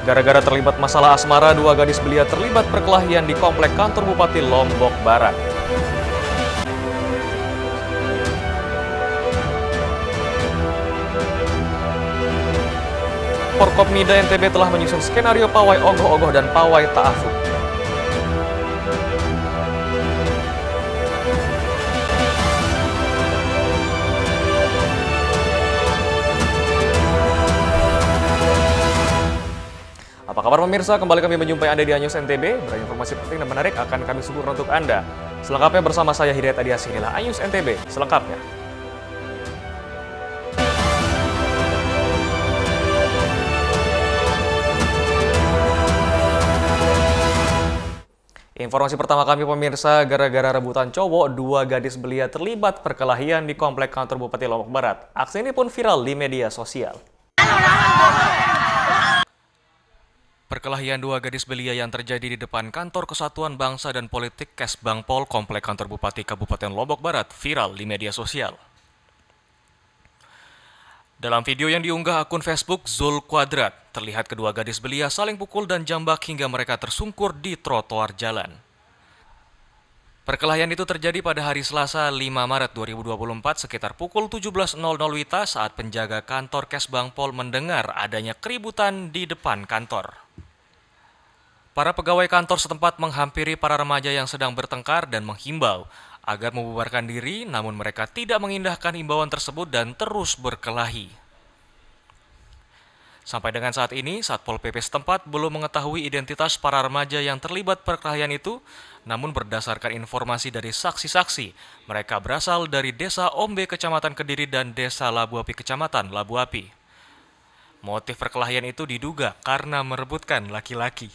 Gara-gara terlibat masalah asmara, dua gadis belia terlibat perkelahian di komplek kantor Bupati Lombok Barat. Forkopimda NTB telah menyusun skenario pawai ogoh-ogoh dan pawai ta'afuk. Apa kabar pemirsa? Kembali kami menjumpai Anda di Anyus NTB. Informasi penting dan menarik akan kami suguhkan untuk Anda. Selengkapnya bersama saya Hidayat Adias, inilah Anyus NTB selengkapnya. Informasi pertama kami pemirsa, gara-gara rebutan cowok, dua gadis belia terlibat perkelahian di komplek kantor Bupati Lombok Barat. Aksi ini pun viral di media sosial. Perkelahian dua gadis belia yang terjadi di depan kantor Kesatuan Bangsa dan Politik Kesbangpol Komplek Kantor Bupati Kabupaten Lombok Barat viral di media sosial. Dalam video yang diunggah akun Facebook Zul Quadrat, terlihat kedua gadis belia saling pukul dan jambak hingga mereka tersungkur di trotoar jalan. Perkelahian itu terjadi pada hari Selasa 5 Maret 2024 sekitar pukul 17.00 WITA saat penjaga kantor Kesbangpol mendengar adanya keributan di depan kantor. Para pegawai kantor setempat menghampiri para remaja yang sedang bertengkar dan menghimbau agar membubarkan diri, namun mereka tidak mengindahkan himbauan tersebut dan terus berkelahi. Sampai dengan saat ini, Satpol PP setempat belum mengetahui identitas para remaja yang terlibat perkelahian itu, namun berdasarkan informasi dari saksi-saksi, mereka berasal dari Desa Ombe, Kecamatan Kediri dan Desa Labu Api, Kecamatan Labu Api. Motif perkelahian itu diduga karena merebutkan laki-laki.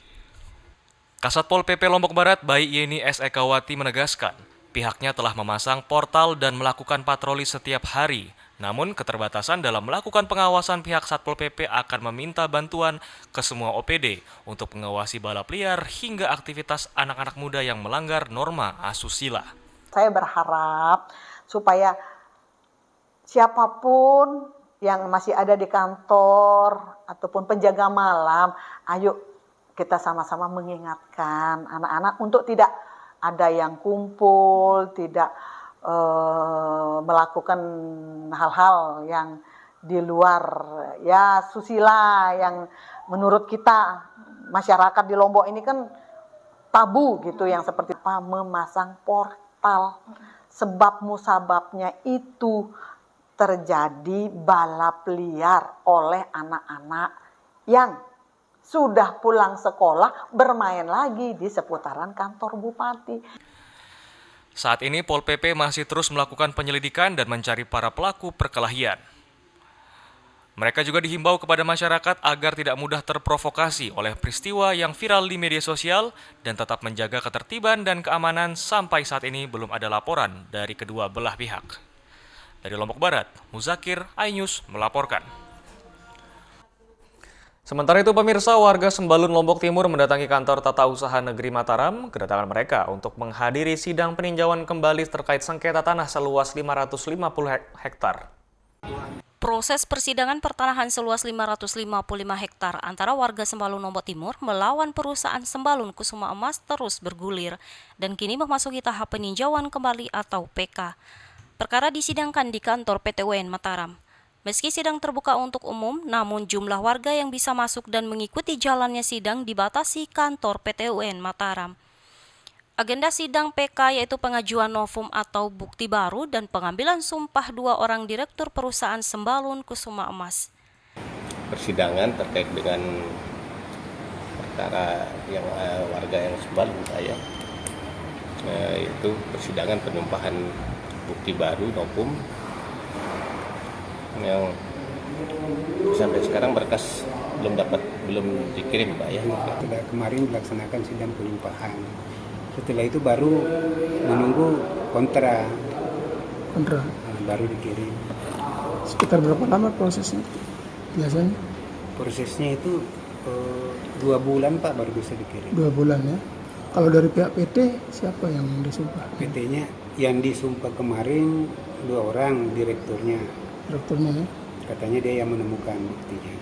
Kasatpol PP Lombok Barat, Bayi Yeni S. Ekawati menegaskan, pihaknya telah memasang portal dan melakukan patroli setiap hari. Namun, keterbatasan dalam melakukan pengawasan pihak Satpol PP akan meminta bantuan ke semua OPD untuk mengawasi balap liar hingga aktivitas anak-anak muda yang melanggar norma asusila. Saya berharap supaya siapapun yang masih ada di kantor ataupun penjaga malam, ayo kita sama-sama mengingatkan anak-anak untuk tidak ada yang kumpul, tidak melakukan hal-hal yang di luar ya susila yang menurut kita masyarakat di Lombok ini kan tabu gitu, yang seperti apa memasang portal. Sebab musababnya itu terjadi balap liar oleh anak-anak yang sudah pulang sekolah bermain lagi di seputaran kantor bupati. Saat ini Pol PP masih terus melakukan penyelidikan dan mencari para pelaku perkelahian. Mereka juga dihimbau kepada masyarakat agar tidak mudah terprovokasi oleh peristiwa yang viral di media sosial dan tetap menjaga ketertiban dan keamanan. Sampai saat ini belum ada laporan dari kedua belah pihak. Dari Lombok Barat, Muzakir, iNews melaporkan. Sementara itu pemirsa, warga Sembalun Lombok Timur mendatangi kantor Tata Usaha Negeri Mataram. Kedatangan mereka untuk menghadiri sidang peninjauan kembali terkait sengketa tanah seluas 550 hektar. Proses persidangan pertanahan seluas 555 hektar antara warga Sembalun Lombok Timur melawan perusahaan Sembalun Kusuma Emas terus bergulir dan kini memasuki tahap peninjauan kembali atau PK. Perkara disidangkan di kantor PT UN Mataram. Meski sidang terbuka untuk umum, namun jumlah warga yang bisa masuk dan mengikuti jalannya sidang dibatasi kantor PT UN Mataram. Agenda sidang PK yaitu pengajuan novum atau bukti baru dan pengambilan sumpah dua orang direktur perusahaan Sembalun Kusuma Emas. Persidangan terkait dengan perkara yang warga yang Sembalun saya, itu persidangan penumpahan bukti baru novum yang sampai sekarang berkas belum dikirim Pak ya. Sudah kemarin dilaksanakan sidang penumpahan. Setelah itu baru menunggu kontra baru dikirim. Sekitar berapa lama prosesnya biasanya? Prosesnya itu 2 bulan Pak baru bisa dikirim. 2 bulan ya. Kalau dari pihak PT siapa yang disumpah? PT-nya yang disumpah kemarin 2 orang direkturnya. Direkturnya ya? Katanya dia yang menemukan buktinya.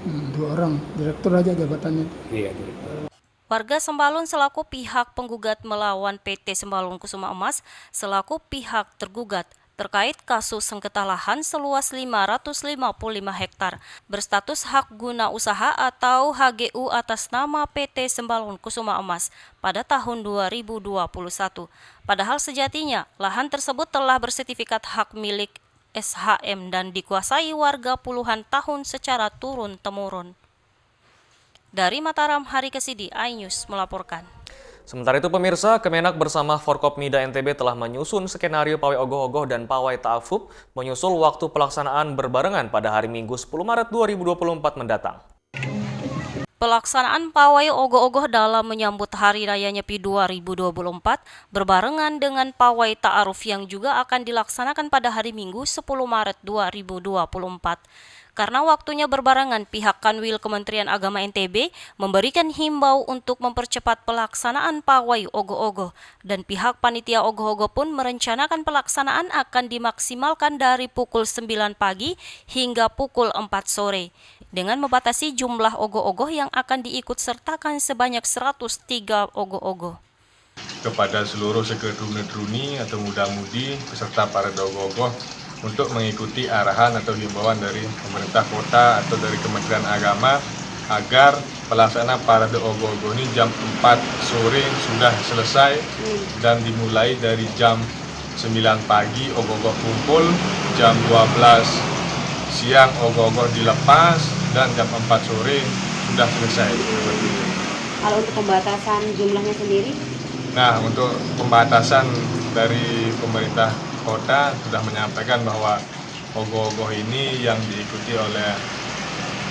2 orang, direktur aja jabatannya. Iya, direktur. Warga Sembalun selaku pihak penggugat melawan PT Sembalun Kusuma Emas selaku pihak tergugat terkait kasus sengketa lahan seluas 555 hektar berstatus hak guna usaha atau HGU atas nama PT Sembalun Kusuma Emas pada tahun 2021. Padahal sejatinya lahan tersebut telah bersertifikat hak milik SHM dan dikuasai warga puluhan tahun secara turun-temurun. Dari Mataram, Hari Kesidi, iNews melaporkan. Sementara itu pemirsa, Kemenak bersama Forkopimda NTB telah menyusun skenario pawai ogoh-ogoh dan pawai ta'afuf menyusul waktu pelaksanaan berbarengan pada hari Minggu 10 Maret 2024 mendatang. Pelaksanaan pawai ogoh-ogoh dalam menyambut Hari Raya Nyepi 2024 berbarengan dengan pawai ta'aruf yang juga akan dilaksanakan pada hari Minggu 10 Maret 2024. Karena waktunya berbarengan, pihak Kanwil Kementerian Agama NTB memberikan himbau untuk mempercepat pelaksanaan pawai ogoh-ogoh dan pihak panitia ogoh-ogoh pun merencanakan pelaksanaan akan dimaksimalkan dari pukul 9 pagi hingga pukul 4 sore dengan membatasi jumlah ogoh-ogoh yang akan diikut sertakan sebanyak 103 ogoh-ogoh. Kepada seluruh sekedruni atau muda-mudi peserta parade ogoh-ogoh untuk mengikuti arahan atau himbauan dari pemerintah kota atau dari Kementerian Agama agar pelaksanaan parade ogoh-ogoh ini jam 4 sore sudah selesai dan dimulai dari jam 9 pagi ogoh-ogoh kumpul, jam 12 siang ogoh-ogoh dilepas dan jam 4 sore sudah selesai. Kalau untuk pembatasan jumlahnya sendiri? Nah, untuk pembatasan dari pemerintah kota sudah menyampaikan bahwa ogoh-ogoh ini yang diikuti oleh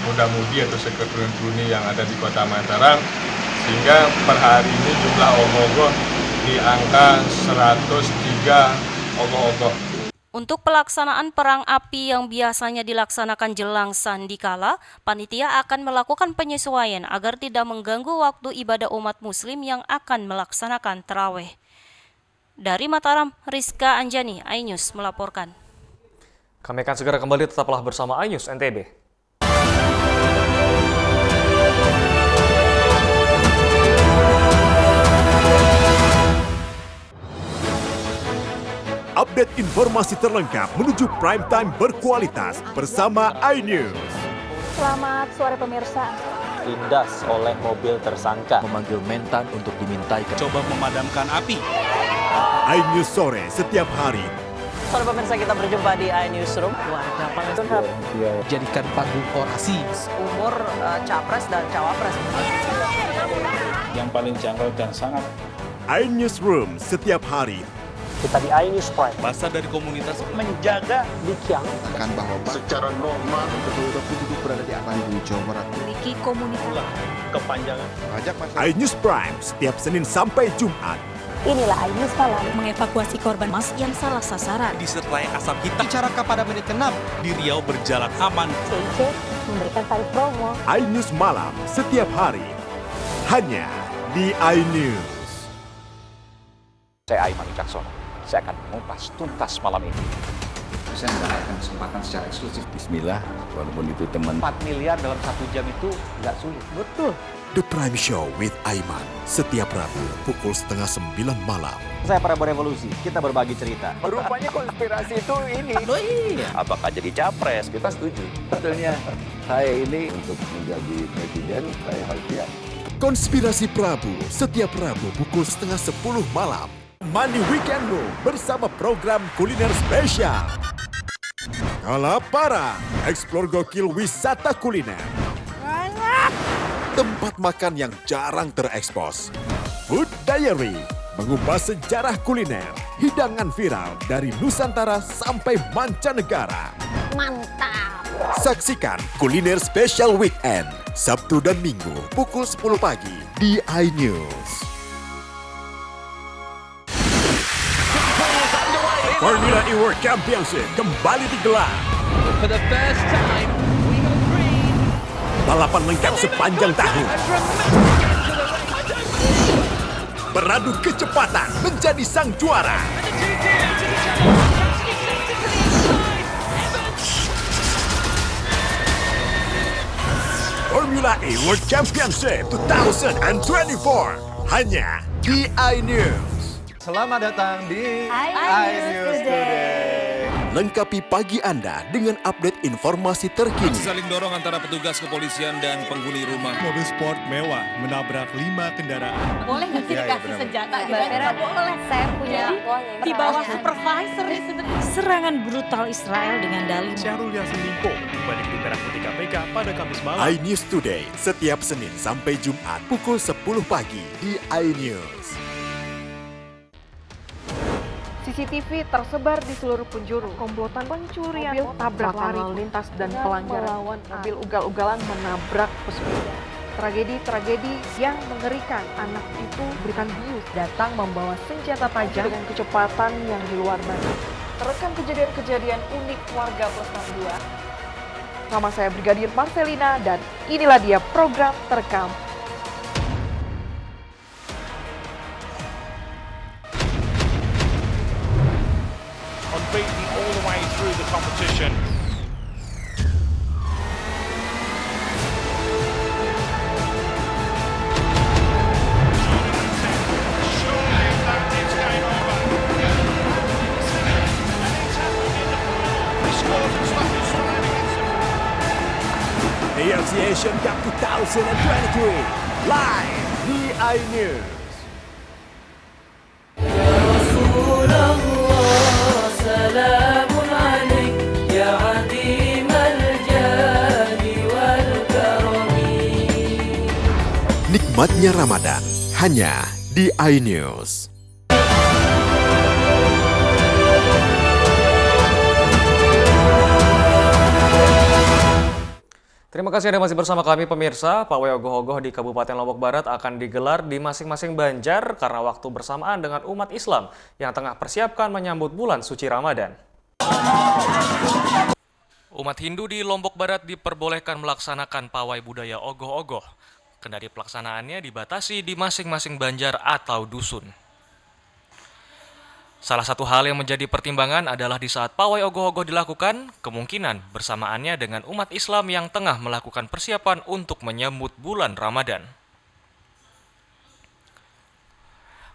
muda-mudi atau sekedruni yang ada di Kota Mataram, sehingga per hari ini jumlah ogoh-ogoh di angka 103 ogoh-ogoh. Untuk pelaksanaan perang api yang biasanya dilaksanakan jelang sandikala, panitia akan melakukan penyesuaian agar tidak mengganggu waktu ibadah umat muslim yang akan melaksanakan tarawih. Dari Mataram, Rizka Anjani, iNews melaporkan. Kami akan segera kembali, tetaplah bersama iNews NTB. Update informasi terlengkap menuju prime time berkualitas bersama iNews. Selamat sore pemirsa. Ditindas oleh mobil tersangka, memanggil mentan untuk dimintai coba memadamkan api. iNews sore setiap hari. Sore pemirsa, kita berjumpa di iNewsroom. Warga Palestina jadikan panggung orasi. Umur capres dan cawapres. Yang paling jangkau dan sangat. iNewsroom setiap hari. Kita di iNews Prime. Masa dari komunitas menjaga Dikyang akan bahwa secara normal betul-betul duduk berada di atas di Jawa Barat. Memiliki komunitas kepanjangan. iNews Prime setiap Senin sampai Jumat. Inilah iNews Malam mengevakuasi korban mas yang salah sasaran. Disertai asap hitam. Bicara pada menit ke-6 di Riau berjalan aman. CIC memberikan tarif promo. iNews Malam setiap hari. Hanya di iNews. Saya Aiman Wicaksono. Saya akan mengupas tuntas malam ini. Saya mendapatkan kesempatan secara eksklusif. Bismillah, walaupun itu teman. 4 miliar dalam 1 jam itu nggak sulit. Betul. The Prime Show with Aiman. Setiap Rabu pukul 8:30 malam. Saya Prabowo Revolusi, kita berbagi cerita. Rupanya konspirasi itu ini. Oh iya. Apakah jadi capres? Kita setuju. Sebetulnya saya ini untuk menjadi presiden, saya harus siap. Konspirasi Prabu setiap Rabu pukul 9:30 malam. Money Weekendmu bersama program kuliner spesial. Kalaparan, eksplor gokil wisata kuliner. Tempat makan yang jarang terekspos. Food Diary, mengupas sejarah kuliner, hidangan viral dari Nusantara sampai mancanegara. Mantap. Saksikan Kuliner Special Weekend, Sabtu dan Minggu pukul 10 pagi di iNews. Formula E World Championship kembali digelar. For the first time, we have agreed. Balapan lengkap sepanjang tahun. Beradu kecepatan menjadi sang juara. Formula E World Championship 2024 hanya di iNews. Selamat datang di iNews Today. Lengkapi pagi Anda dengan update informasi terkini. Saling dorong antara petugas kepolisian dan penghuni rumah. Mobil sport mewah menabrak 5 kendaraan. Boleh nggak sih dikasih senjata? Tidak boleh. Saya punya di bawah supervisor ya sebenarnya. Serangan brutal Israel dengan dalih Syahrul Yassin Limpo balik di Merah Putih KPK pada Kamis malam. iNews Today setiap Senin sampai Jumat pukul 10 pagi di iNews. CCTV tersebar di seluruh penjuru. Komplotan pencurian mobil, tabrak lari lalu lintas dan pelanggaran melawan mobil ugal-ugalan menabrak pesepeda. Tragedi-tragedi yang mengerikan. Anak itu berikan bius datang membawa senjata tajam dengan kecepatan yang di luar batas. Terekam kejadian-kejadian unik warga plus 62. Sama saya Brigadir Marcelina dan inilah dia program terekam. Unbeaten all the way through the competition. AFC Asian Cup 2023 live di iNews. Nikmatnya Ramadan hanya di iNews. Terima kasih Anda masih bersama kami pemirsa. Pawai Ogoh-Ogoh di Kabupaten Lombok Barat akan digelar di masing-masing banjar karena waktu bersamaan dengan umat Islam yang tengah persiapkan menyambut bulan suci Ramadan. Umat Hindu di Lombok Barat diperbolehkan melaksanakan pawai budaya Ogoh-Ogoh. Kendari pelaksanaannya dibatasi di masing-masing banjar atau dusun. Salah satu hal yang menjadi pertimbangan adalah di saat pawai Ogoh-Ogoh dilakukan, kemungkinan bersamaannya dengan umat Islam yang tengah melakukan persiapan untuk menyambut bulan Ramadan.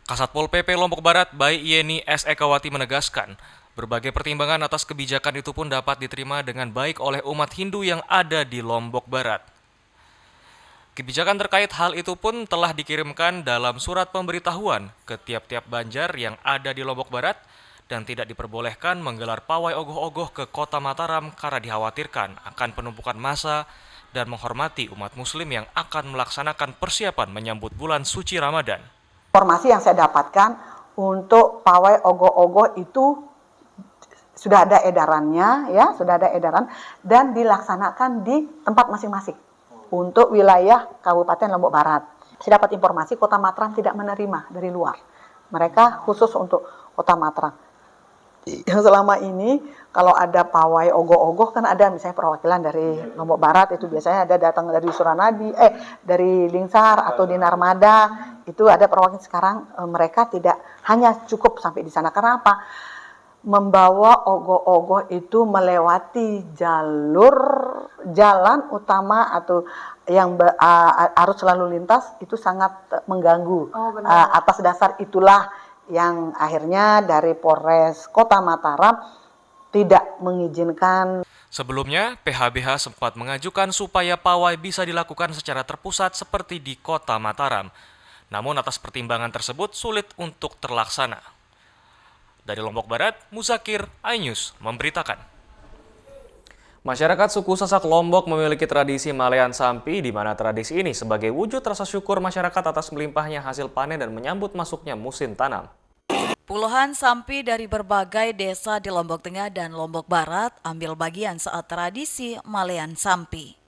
Kasatpol PP Lombok Barat, Bayi Yeni S. Ekawati menegaskan, berbagai pertimbangan atas kebijakan itu pun dapat diterima dengan baik oleh umat Hindu yang ada di Lombok Barat. Kebijakan terkait hal itu pun telah dikirimkan dalam surat pemberitahuan ke tiap-tiap banjar yang ada di Lombok Barat dan tidak diperbolehkan menggelar pawai Ogoh-Ogoh ke Kota Mataram karena dikhawatirkan akan penumpukan massa dan menghormati umat muslim yang akan melaksanakan persiapan menyambut bulan suci Ramadan. Informasi yang saya dapatkan untuk pawai Ogoh-Ogoh itu sudah ada edarannya, ya, sudah ada edaran dan dilaksanakan di tempat masing-masing. Untuk wilayah Kabupaten Lombok Barat. Saya dapat informasi Kota Mataram tidak menerima dari luar. Mereka khusus untuk Kota Mataram. Yang selama ini kalau ada pawai Ogoh-Ogoh kan ada misalnya perwakilan dari Lombok Barat itu biasanya ada datang dari Suranadi, dari Lingsar atau di Narmada itu ada perwakilan. Sekarang mereka tidak hanya cukup sampai di sana karena apa? Membawa Ogoh-Ogoh itu melewati jalan utama atau yang arus lalu lintas itu sangat mengganggu. Atas dasar itulah yang akhirnya dari Polres Kota Mataram tidak mengizinkan. Sebelumnya, PHBH sempat mengajukan supaya pawai bisa dilakukan secara terpusat seperti di Kota Mataram. Namun atas pertimbangan tersebut sulit untuk terlaksana. Dari Lombok Barat, Muzakir, iNews memberitakan. Masyarakat suku Sasak Lombok memiliki tradisi Malean Sampi, di mana tradisi ini sebagai wujud rasa syukur masyarakat atas melimpahnya hasil panen dan menyambut masuknya musim tanam. Puluhan Sampi dari berbagai desa di Lombok Tengah dan Lombok Barat ambil bagian saat tradisi Malean Sampi.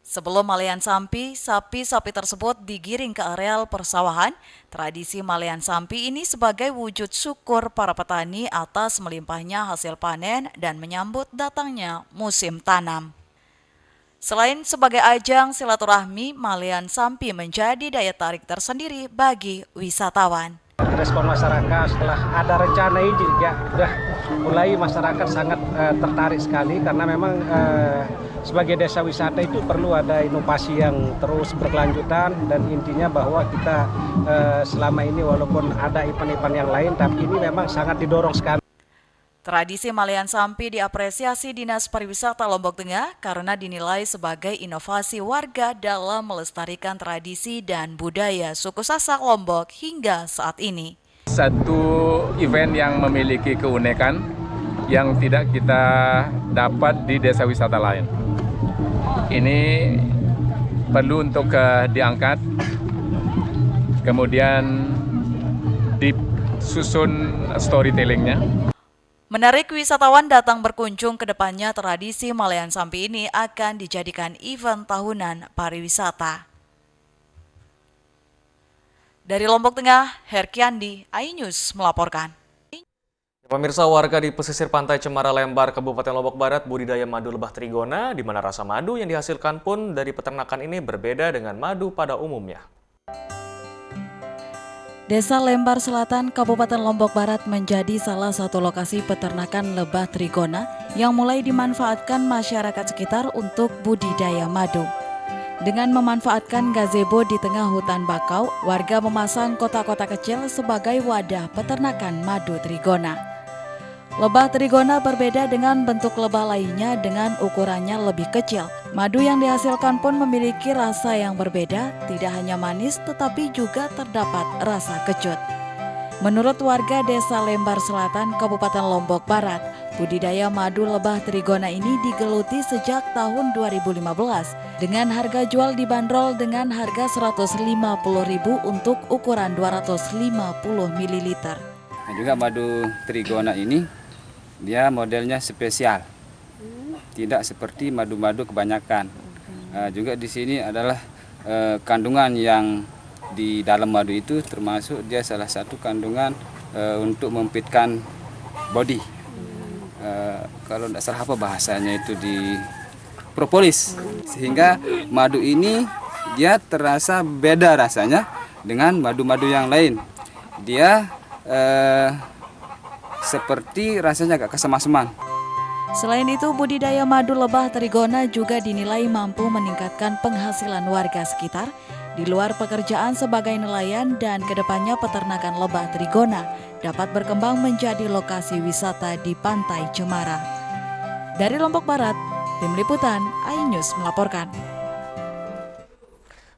Sebelum Malean Sampi, sapi-sapi tersebut digiring ke areal persawahan. Tradisi Malean Sampi ini sebagai wujud syukur para petani atas melimpahnya hasil panen dan menyambut datangnya musim tanam. Selain sebagai ajang silaturahmi, Malean Sampi menjadi daya tarik tersendiri bagi wisatawan. Respon masyarakat setelah ada rencana ini juga sudah mulai masyarakat sangat tertarik sekali karena memang sebagai desa wisata itu perlu ada inovasi yang terus berkelanjutan dan intinya bahwa kita selama ini walaupun ada event-event yang lain tapi ini memang sangat didorong sekali. Tradisi Malean Sampi diapresiasi Dinas Pariwisata Lombok Tengah karena dinilai sebagai inovasi warga dalam melestarikan tradisi dan budaya suku Sasak Lombok hingga saat ini. Satu event yang memiliki keunikan yang tidak kita dapat di desa wisata lain. Ini perlu untuk diangkat, kemudian disusun storytellingnya. Menarik wisatawan datang berkunjung ke depannya, tradisi Malean Sampi ini akan dijadikan event tahunan pariwisata. Dari Lombok Tengah, Herkiandi, iNews melaporkan. Pemirsa, warga di pesisir pantai Cemara Lembar, Kabupaten Lombok Barat budidaya madu lebah trigona, di mana rasa madu yang dihasilkan pun dari peternakan ini berbeda dengan madu pada umumnya. Desa Lembar Selatan, Kabupaten Lombok Barat menjadi salah satu lokasi peternakan lebah trigona yang mulai dimanfaatkan masyarakat sekitar untuk budidaya madu. Dengan memanfaatkan gazebo di tengah hutan bakau, warga memasang kotak-kotak kecil sebagai wadah peternakan madu trigona. Lebah trigona berbeda dengan bentuk lebah lainnya dengan ukurannya lebih kecil. Madu yang dihasilkan pun memiliki rasa yang berbeda, tidak hanya manis tetapi juga terdapat rasa kecut. Menurut warga Desa Lembar Selatan, Kabupaten Lombok Barat, budidaya madu lebah trigona ini digeluti sejak tahun 2015 dengan harga jual dibanderol dengan harga Rp150.000 untuk ukuran 250 ml. Nah, juga madu trigona ini dia modelnya spesial, tidak seperti madu-madu kebanyakan. Juga di sini adalah kandungan yang di dalam madu itu termasuk dia salah satu kandungan untuk mempitkan body. Kalau tidak salah apa bahasanya itu di propolis, sehingga madu ini dia terasa beda rasanya dengan madu-madu yang lain. Dia seperti rasanya agak kesema-seman. Selain itu, budidaya madu lebah trigona juga dinilai mampu meningkatkan penghasilan warga sekitar di luar pekerjaan sebagai nelayan, dan kedepannya peternakan lebah trigona dapat berkembang menjadi lokasi wisata di Pantai Cemara. Dari Lombok Barat, Tim Liputan iNews melaporkan.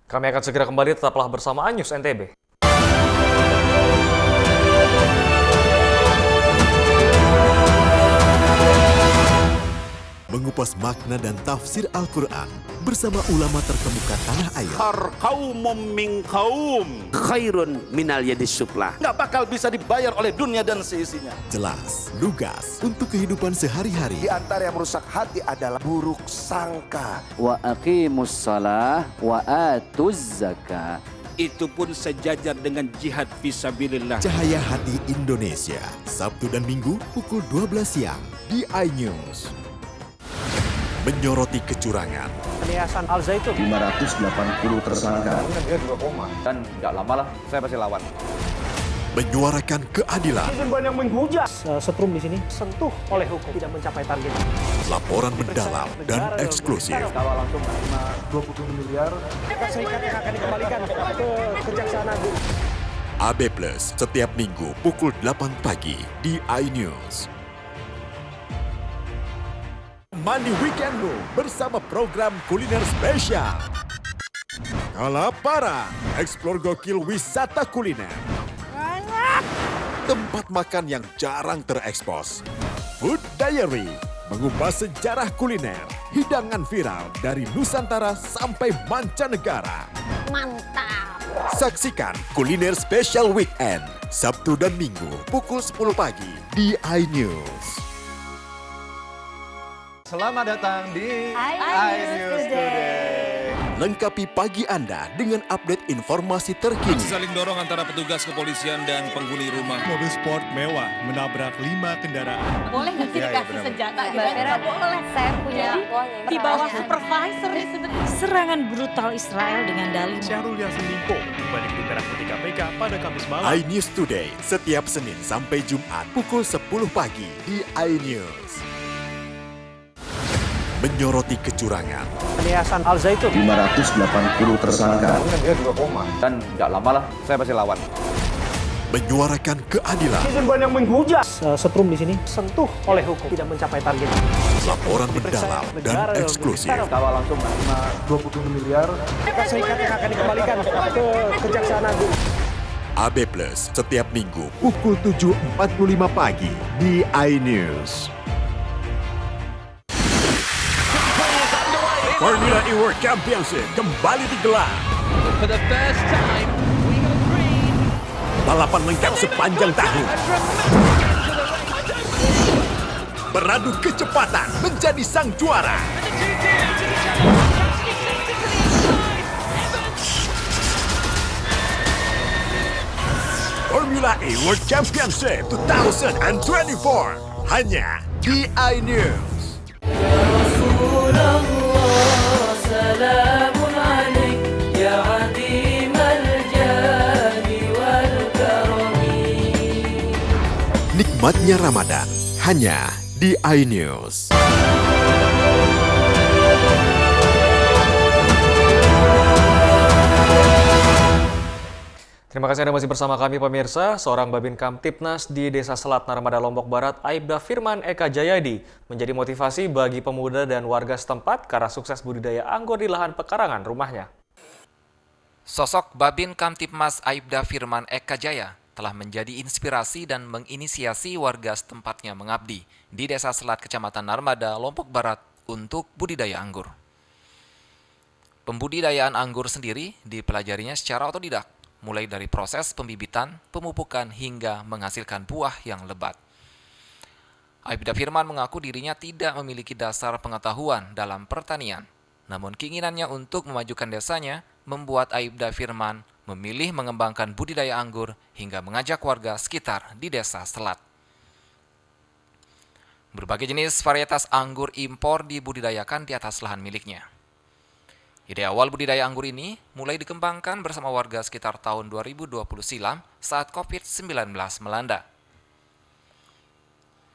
Kami akan segera kembali, tetaplah bersama iNews NTB. Mengupas makna dan tafsir Al-Quran bersama ulama terkemuka tanah air. Kaumum min kaum khairun minal yadis suflah. Nggak bakal bisa dibayar oleh dunia dan seisinya. Jelas, lugas untuk kehidupan sehari-hari. Di antara yang merusak hati adalah buruk sangka. Wa aqimus shalah wa atuz zakah. Itu pun sejajar dengan jihad fisabilillah. Cahaya Hati Indonesia, Sabtu dan Minggu pukul 12 siang di iNews. Menyoroti kecurangan. Yayasan Al Zaitun 580 tersangka. Dan tidak lama lah saya pasti lawan. Menyuarakan keadilan. Yang menghujat setrum di sini sentuh oleh hukum, tidak mencapai target. Laporan mendalam dan eksklusif. Kalau langsung 20 miliar, serikat yang akan dikembalikan ke Kejaksaan Agung. AB Plus setiap Minggu pukul 8 pagi di iNews. Mandi weekendmu bersama program kuliner spesial. Kalaparan, eksplor gokil wisata kuliner. Tempat makan yang jarang terekspos. Food Diary, mengupas sejarah kuliner, hidangan viral dari Nusantara sampai mancanegara. Mantap. Saksikan Kuliner Spesial Weekend, Sabtu dan Minggu pukul 10 pagi di iNews. Selamat datang di iNews Today. Lengkapi pagi Anda dengan update informasi terkini. Aksi saling dorong antara petugas kepolisian dan penghuni rumah. Mobil sport mewah menabrak 5 kendaraan. Boleh nggak sih dikasih senjata? Nggak boleh. Saya punya di bawah supervisor nih sebenarnya. Serangan brutal Israel dengan dalih Syahrul Yassin Limpo kembali ke Merah Putih KPK pada Kamis malam. iNews Today setiap Senin sampai Jumat pukul 10 pagi di iNews. Menyoroti kecurangan. Yayasan Al Zaitun 580 tersangka. Dia juga koma. Dan tidak lama lah saya pasti lawan. Menyuarakan keadilan. Netizen banyak menghujat. Setrum di sini sentuh oleh hukum tidak mencapai target. Laporan mendalam dan eksklusif. Kalau langsung 27 miliar. Amerika Serikat yang akan dikembalikan ke Kejaksaan Agung. AB Plus setiap Minggu pukul 7.45 pagi di iNews. Formula E World Championship kembali digelar. For the first time, we got green. Balapan lengkap sepanjang tahun. Beradu kecepatan menjadi sang juara. Formula E World Championship 2024 hanya di iNews. Nikmatnya Ramadan hanya di iNews. Terima kasih Anda masih bersama kami pemirsa. Seorang Babin Kamtipnas di Desa Selat Narmada Lombok Barat, Aibda Firman Eka Jayadi, menjadi motivasi bagi pemuda dan warga setempat karena sukses budidaya anggur di lahan pekarangan rumahnya. Sosok Babin Kamtipmas Aibda Firman Eka Jaya telah menjadi inspirasi dan menginisiasi warga setempatnya mengabdi di Desa Selat Kecamatan Narmada, Lombok Barat untuk budidaya anggur. Pembudidayaan anggur sendiri dipelajarinya secara otodidak, mulai dari proses pembibitan, pemupukan, hingga menghasilkan buah yang lebat. Aibda Firman mengaku dirinya tidak memiliki dasar pengetahuan dalam pertanian, namun keinginannya untuk memajukan desanya membuat Aibda Firman memilih mengembangkan budidaya anggur hingga mengajak warga sekitar di Desa Selat. Berbagai jenis varietas anggur impor dibudidayakan di atas lahan miliknya. Ide awal budidaya anggur ini mulai dikembangkan bersama warga sekitar tahun 2020 silam saat COVID-19 melanda.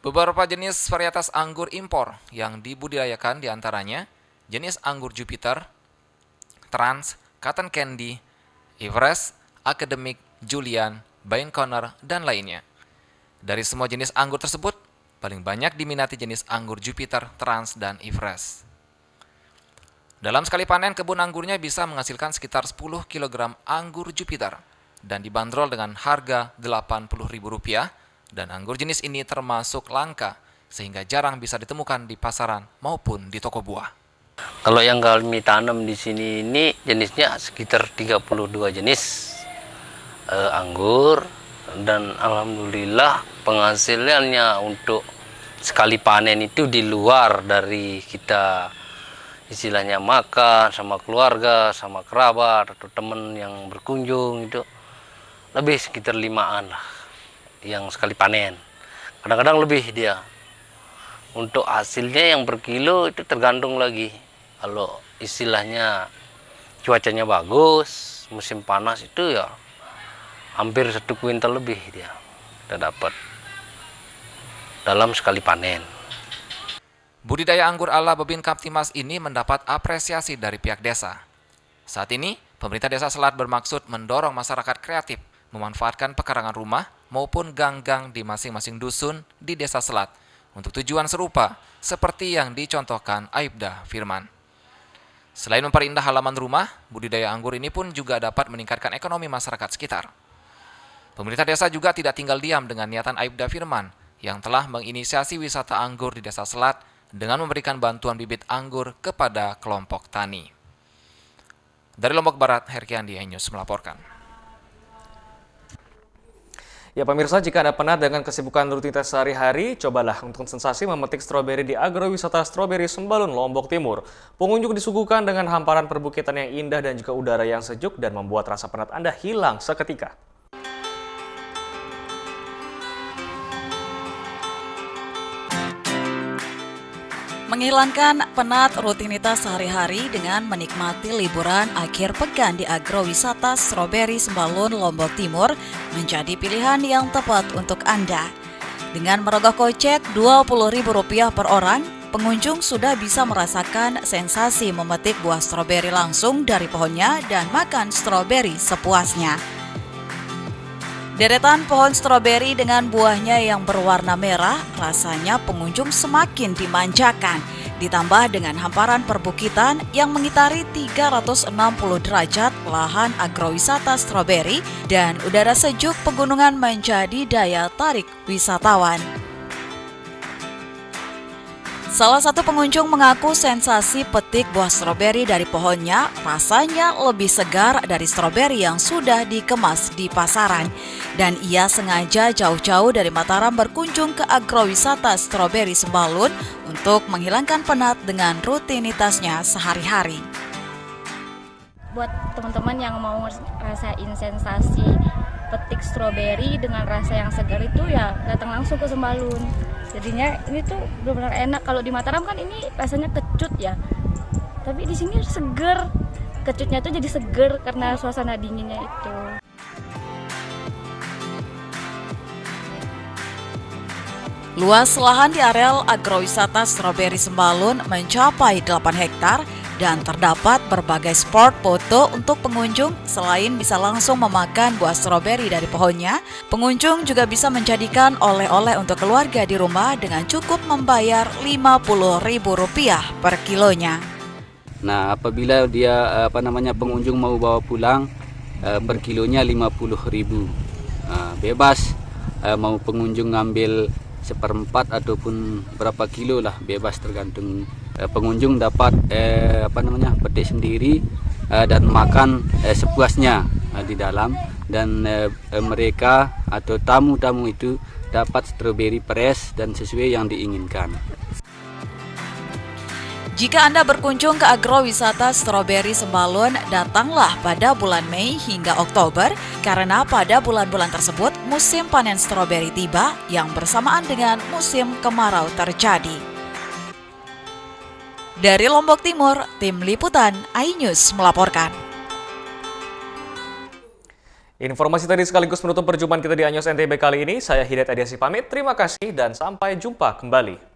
Beberapa jenis varietas anggur impor yang dibudidayakan diantaranya jenis anggur Jupiter, Trans, Cotton Candy, Everest, Academic, Julian, Bain Corner, dan lainnya. Dari semua jenis anggur tersebut, paling banyak diminati jenis anggur Jupiter, Trans, dan Everest. Dalam sekali panen, kebun anggurnya bisa menghasilkan sekitar 10 kg anggur Jupiter dan dibanderol dengan harga Rp80.000 dan anggur jenis ini termasuk langka sehingga jarang bisa ditemukan di pasaran maupun di toko buah. Kalau yang kami tanam di sini ini jenisnya sekitar 32 jenis anggur dan alhamdulillah penghasilannya untuk sekali panen itu di luar dari kita istilahnya makan sama keluarga, sama kerabat atau teman yang berkunjung itu lebih sekitar 5-an lah yang sekali panen. Kadang-kadang lebih dia. Untuk hasilnya yang per kilo itu tergantung lagi. Kalau istilahnya cuacanya bagus, musim panas itu ya hampir 1 kuintal lebih dia kita dapat dalam sekali panen. Budidaya anggur ala Babin Kamtipmas ini mendapat apresiasi dari pihak desa. Saat ini, pemerintah Desa Selat bermaksud mendorong masyarakat kreatif memanfaatkan pekarangan rumah maupun gang-gang di masing-masing dusun di Desa Selat untuk tujuan serupa seperti yang dicontohkan Aibda Firman. Selain memperindah halaman rumah, budidaya anggur ini pun juga dapat meningkatkan ekonomi masyarakat sekitar. Pemerintah desa juga tidak tinggal diam dengan niatan Aibda Firman yang telah menginisiasi wisata anggur di Desa Selat dengan memberikan bantuan bibit anggur kepada kelompok tani. Dari Lombok Barat, Herkiandi iNews melaporkan. Ya pemirsa, jika Anda penat dengan kesibukan rutinitas sehari-hari, cobalah untuk sensasi memetik stroberi di agrowisata Stroberi Sembalun, Lombok Timur. Pengunjung disuguhkan dengan hamparan perbukitan yang indah dan juga udara yang sejuk dan membuat rasa penat Anda hilang seketika. Menghilangkan penat rutinitas sehari-hari dengan menikmati liburan akhir pekan di agrowisata Stroberi Sembalun, Lombok Timur menjadi pilihan yang tepat untuk Anda. Dengan merogoh kocek Rp20.000 per orang, pengunjung sudah bisa merasakan sensasi memetik buah stroberi langsung dari pohonnya dan makan stroberi sepuasnya. Deretan pohon stroberi dengan buahnya yang berwarna merah, rasanya pengunjung semakin dimanjakan. Ditambah dengan hamparan perbukitan yang mengitari 360 derajat lahan agrowisata stroberi dan udara sejuk pegunungan menjadi daya tarik wisatawan. Salah satu pengunjung mengaku sensasi petik buah stroberi dari pohonnya rasanya lebih segar dari stroberi yang sudah dikemas di pasaran. Dan ia sengaja jauh-jauh dari Mataram berkunjung ke agrowisata Stroberi Sembalun untuk menghilangkan penat dengan rutinitasnya sehari-hari. Buat teman-teman yang mau rasain sensasi petik stroberi dengan rasa yang segar itu ya datang langsung ke Sembalun. Jadinya ini tuh benar-benar enak. Kalau di Mataram kan ini rasanya kecut ya, tapi di sini seger. Kecutnya tuh jadi seger karena suasana dinginnya itu. Luas lahan di areal agrowisata Stroberi Sembalun mencapai 8 hektar dan terdapat berbagai spot foto untuk pengunjung. Selain bisa langsung memakan buah stroberi dari pohonnya, pengunjung juga bisa menjadikan oleh-oleh untuk keluarga di rumah dengan cukup membayar Rp50.000 per kilonya. Nah, apabila dia pengunjung mau bawa pulang per kilonya Rp50.000. Bebas mau pengunjung ngambil seperempat ataupun berapa kilo lah, bebas tergantung pengunjung dapat petik sendiri dan makan sepuasnya di dalam, dan mereka atau tamu-tamu itu dapat stroberi fresh dan sesuai yang diinginkan. Jika Anda berkunjung ke agrowisata Stroberi Sembalun, datanglah pada bulan Mei hingga Oktober, karena pada bulan-bulan tersebut musim panen stroberi tiba yang bersamaan dengan musim kemarau terjadi. Dari Lombok Timur, Tim Liputan iNews melaporkan. Informasi tadi sekaligus menutup perjumpaan kita di iNews NTB kali ini. Saya Hidayat Adiasi pamit, terima kasih dan sampai jumpa kembali.